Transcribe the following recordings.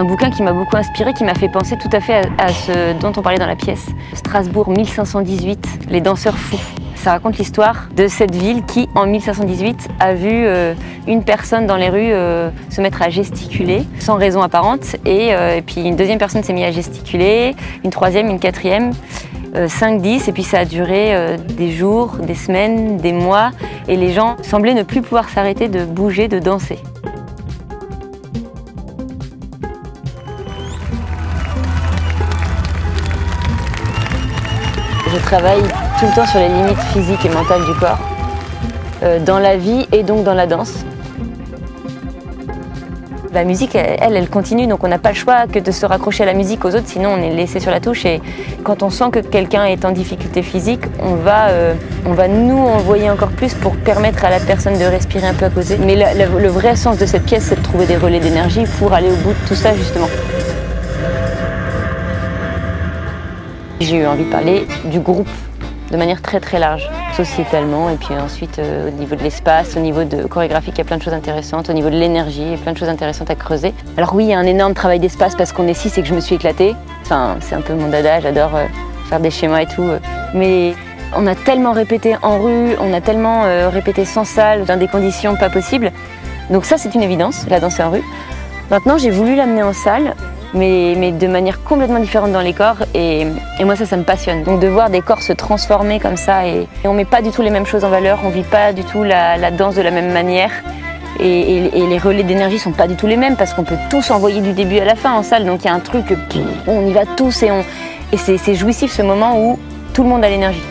Un bouquin qui m'a beaucoup inspiré, qui m'a fait penser tout à fait à ce dont on parlait dans la pièce. Strasbourg 1518, les danseurs fous. Ça raconte l'histoire de cette ville qui, en 1518, a vu une personne dans les rues se mettre à gesticuler sans raison apparente. Et puis une deuxième personne s'est mise à gesticuler, une troisième, une quatrième, 5, 10. Et puis ça a duré des jours, des semaines, des mois. Et les gens semblaient ne plus pouvoir s'arrêter de bouger, de danser. Je travaille tout le temps sur les limites physiques et mentales du corps, dans la vie et donc dans la danse. La musique, elle continue, donc on n'a pas le choix que de se raccrocher à la musique aux autres, sinon on est laissé sur la touche. Et quand on sent que quelqu'un est en difficulté physique, on va nous envoyer encore plus pour permettre à la personne de respirer un peu à côté. Mais le vrai sens de cette pièce, c'est de trouver des relais d'énergie pour aller au bout de tout ça, justement. J'ai eu envie de parler du groupe de manière très très large, sociétalement, et puis ensuite au niveau de l'espace, au niveau de chorégraphique, il y a plein de choses intéressantes, au niveau de l'énergie, il y a plein de choses intéressantes à creuser. Alors oui, il y a un énorme travail d'espace parce qu'on est 6 et que je me suis éclatée. Enfin, c'est un peu mon dada, j'adore faire des schémas et tout. Mais on a tellement répété en rue, on a tellement répété sans salle, dans des conditions pas possibles. Donc ça, c'est une évidence, la danse en rue. Maintenant, j'ai voulu l'amener en salle, mais de manière complètement différente dans les corps, et moi ça me passionne. Donc de voir des corps se transformer comme ça, et on met pas du tout les mêmes choses en valeur, on vit pas du tout la danse de la même manière, et les relais d'énergie sont pas du tout les mêmes, parce qu'on peut tous envoyer du début à la fin en salle, donc il y a un truc, on y va tous, et c'est jouissif ce moment où tout le monde a l'énergie.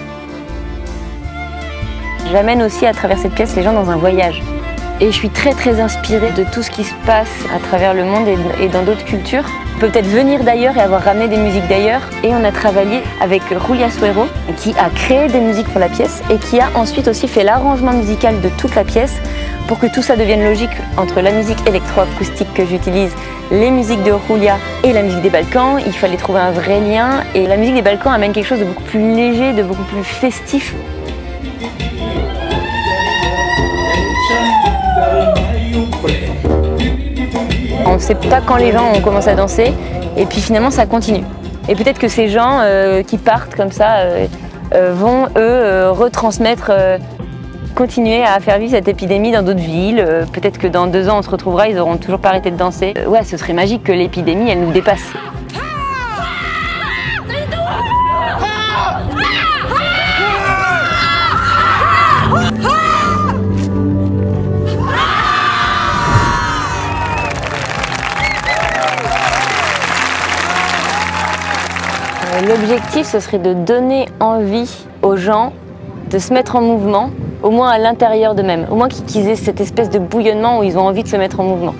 J'amène aussi à travers cette pièce les gens dans un voyage. Et je suis très très inspirée de tout ce qui se passe à travers le monde et dans d'autres cultures. On peut peut-être venir d'ailleurs et avoir ramené des musiques d'ailleurs. Et on a travaillé avec Julia Suero, qui a créé des musiques pour la pièce et qui a ensuite aussi fait l'arrangement musical de toute la pièce pour que tout ça devienne logique entre la musique électroacoustique que j'utilise, les musiques de Julia et la musique des Balkans. Il fallait trouver un vrai lien, et la musique des Balkans amène quelque chose de beaucoup plus léger, de beaucoup plus festif. On ne sait pas quand les gens ont commencé à danser, et puis finalement ça continue. Et peut-être que ces gens qui partent comme ça vont eux retransmettre, continuer à faire vivre cette épidémie dans d'autres villes. Peut-être que dans 2 ans on se retrouvera, ils n'auront toujours pas arrêté de danser. Ouais, ce serait magique que l'épidémie elle nous dépasse. L'objectif, ce serait de donner envie aux gens de se mettre en mouvement, au moins à l'intérieur d'eux-mêmes, au moins qu'ils aient cette espèce de bouillonnement où ils ont envie de se mettre en mouvement.